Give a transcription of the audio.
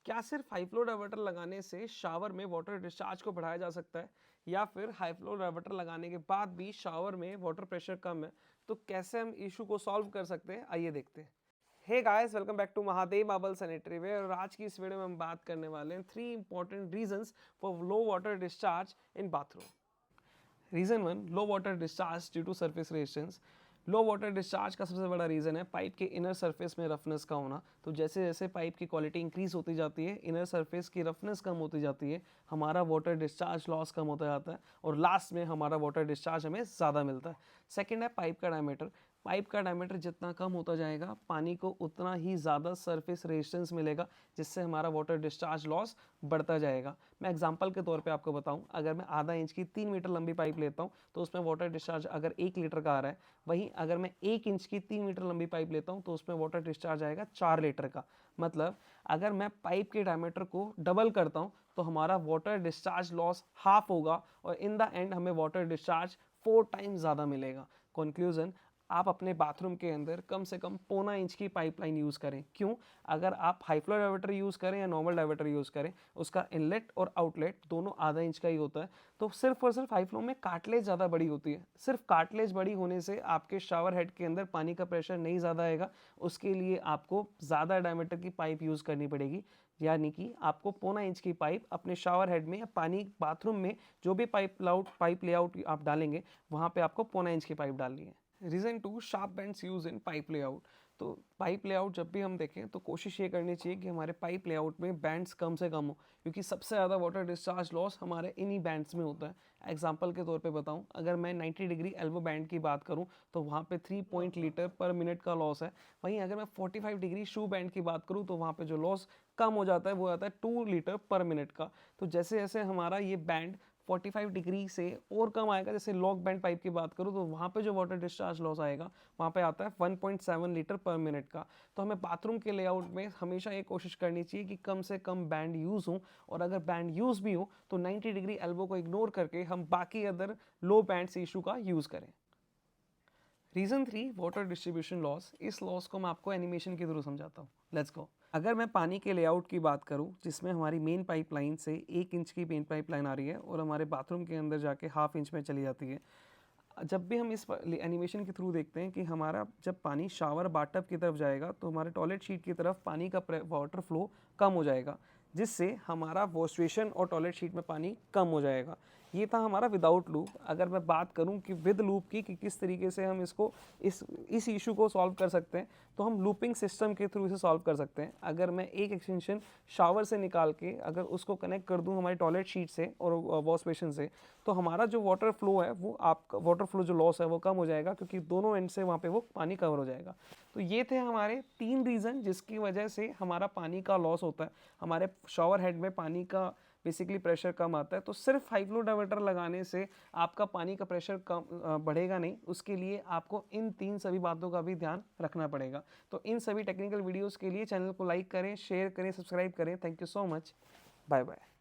क्या सिर्फ high flow diverter लगाने से शावर में वाटर डिस्चार्ज को बढ़ाया जा सकता है, या फिर हाई फ्लो डाइवर्टर लगाने के बाद भी शावर में वाटर प्रेशर कम है तो कैसे हम इशू को सॉल्व कर सकते हैं, आइए देखते हैं। Hey guys, welcome back to Mahadev marble sanitary ware. और आज की इस वीडियो में हम बात करने वाले हैं 3 important reasons for low water discharge in bathroom. Reason 1, low water discharge due to surface resistance. Low water discharge का सबसे बड़ा रीज़न है पाइप के इनर सरफेस में रफनेस का होना। तो जैसे जैसे पाइप की क्वालिटी इंक्रीज होती जाती है, इनर सरफेस की रफनेस कम होती जाती है, हमारा वाटर डिस्चार्ज लॉस कम होता जाता है और लास्ट में हमारा वाटर डिस्चार्ज हमें ज़्यादा मिलता है। सेकेंड है पाइप का डायमीटर। पाइप का डायमीटर जितना कम होता जाएगा, पानी को उतना ही ज़्यादा सरफेस रेजिस्टेंस मिलेगा, जिससे हमारा वाटर डिस्चार्ज लॉस बढ़ता जाएगा। मैं एग्जांपल के तौर पे आपको बताऊं, अगर मैं आधा इंच की 3 मीटर लंबी पाइप लेता हूं तो उसमें वाटर डिस्चार्ज अगर 1 लीटर का आ रहा है, वहीं अगर मैं 1 इंच की 3 मीटर लंबी पाइप लेता हूं तो उसमें वाटर डिस्चार्ज आएगा 4 लीटर का। मतलब अगर मैं पाइप के डायमीटर को डबल करता हूं तो हमारा वाटर डिस्चार्ज लॉस हाफ होगा और इन द एंड हमें वाटर डिस्चार्ज 4 टाइम्स ज़्यादा मिलेगा। कंक्लूजन, आप अपने बाथरूम के अंदर कम से कम 1.25 इंच की पाइपलाइन यूज़ करें। क्यों? अगर आप हाई फ्लो डाइवर्टर यूज़ करें या नॉर्मल डाइवर्टर यूज़ करें, उसका इनलेट और आउटलेट दोनों आधा इंच का ही होता है। तो सिर्फ और सिर्फ हाई फ्लो में कार्टलेज ज़्यादा बड़ी होती है। सिर्फ कार्टलेज बड़ी होने से आपके शावर हेड के अंदर पानी का प्रेशर नहीं ज़्यादा आएगा। उसके लिए आपको ज़्यादा डायमीटर की पाइप यूज़ करनी पड़ेगी, यानी कि आपको 1.25 इंच की पाइप अपने शावर हेड में या पानी बाथरूम में जो भी पाइप लेआउट आप डालेंगे, वहाँ पे आपको 1.25 इंच की पाइप डालनी है। Reason 2, sharp bends use in pipe layout. तो पाइप लेआउट जब भी हम देखें तो कोशिश ये करनी चाहिए कि हमारे पाइप लेआउट में बैंड्स कम से कम हो, क्योंकि सबसे ज़्यादा वाटर डिस्चार्ज लॉस हमारे इन्हीं बैंड्स में होता है। एग्जांपल के तौर पे बताऊं, अगर मैं 90 डिग्री एल्बो बैंड की बात करूं तो वहाँ पे 3 लीटर पर मिनट का लॉस है। वहीं अगर मैं 45 डिग्री शू बैंड की बात करूं तो वहाँ पे जो लॉस कम हो जाता है वो आता है 2 लीटर पर मिनट का। तो जैसे जैसे हमारा ये बैंड 45 डिग्री से और कम आएगा, जैसे लॉक बैंड पाइप की बात करूँ तो वहाँ पे जो वाटर डिस्चार्ज लॉस आएगा वहाँ पे आता है 1.7 लीटर पर मिनट का। तो हमें बाथरूम के लेआउट में हमेशा ये कोशिश करनी चाहिए कि कम से कम बैंड यूज़ हो, और अगर बैंड यूज़ भी हो तो 90 डिग्री एल्बो को इग्नोर करके हम बाकी अदर लो बैंड इशू का यूज़ करें। Reason 3, water distribution loss. इस लॉस को मैं आपको एनिमेशन के थ्रू समझाता हूँ। Let's go. अगर मैं पानी के लेआउट की बात करूँ, जिसमें हमारी मेन पाइपलाइन से 1 इंच की मेन पाइपलाइन आ रही है और हमारे बाथरूम के अंदर जाके हाफ इंच में चली जाती है, जब भी हम इस एनिमेशन के थ्रू देखते हैं कि हमारा जब पानी शावर बाथटब की तरफ जाएगा तो हमारे टॉयलेट शीट की तरफ पानी का वाटर फ्लो कम हो जाएगा, जिससे हमारा वॉशबेसिन और टॉयलेट शीट में पानी कम हो जाएगा। ये था हमारा विदाउट लूप। अगर मैं बात करूं कि विद लूप की, कि किस तरीके से हम इसको इस इशू को सॉल्व कर सकते हैं, तो हम लूपिंग सिस्टम के थ्रू इसे सॉल्व कर सकते हैं। अगर मैं एक एक्सटेंशन शावर से निकाल के अगर उसको कनेक्ट कर दूं हमारी टॉयलेट शीट से और वॉश बेसिन से, तो हमारा जो वाटर फ्लो है वो आपका वाटर फ्लो जो लॉस है वो कम हो जाएगा, क्योंकि दोनों एंड से वहाँ पे वो पानी कवर हो जाएगा। तो ये थे हमारे 3 रीज़न जिसकी वजह से हमारा पानी का लॉस होता है, हमारे शावर हेड में पानी का बेसिकली प्रेशर कम आता है। तो सिर्फ हाई फ्लो डाइवर्टर लगाने से आपका पानी का प्रेशर कम बढ़ेगा नहीं, उसके लिए आपको इन 3 सभी बातों का भी ध्यान रखना पड़ेगा। तो इन सभी टेक्निकल वीडियोस के लिए चैनल को लाइक करें, शेयर करें, सब्सक्राइब करें। Thank you so much. Bye bye.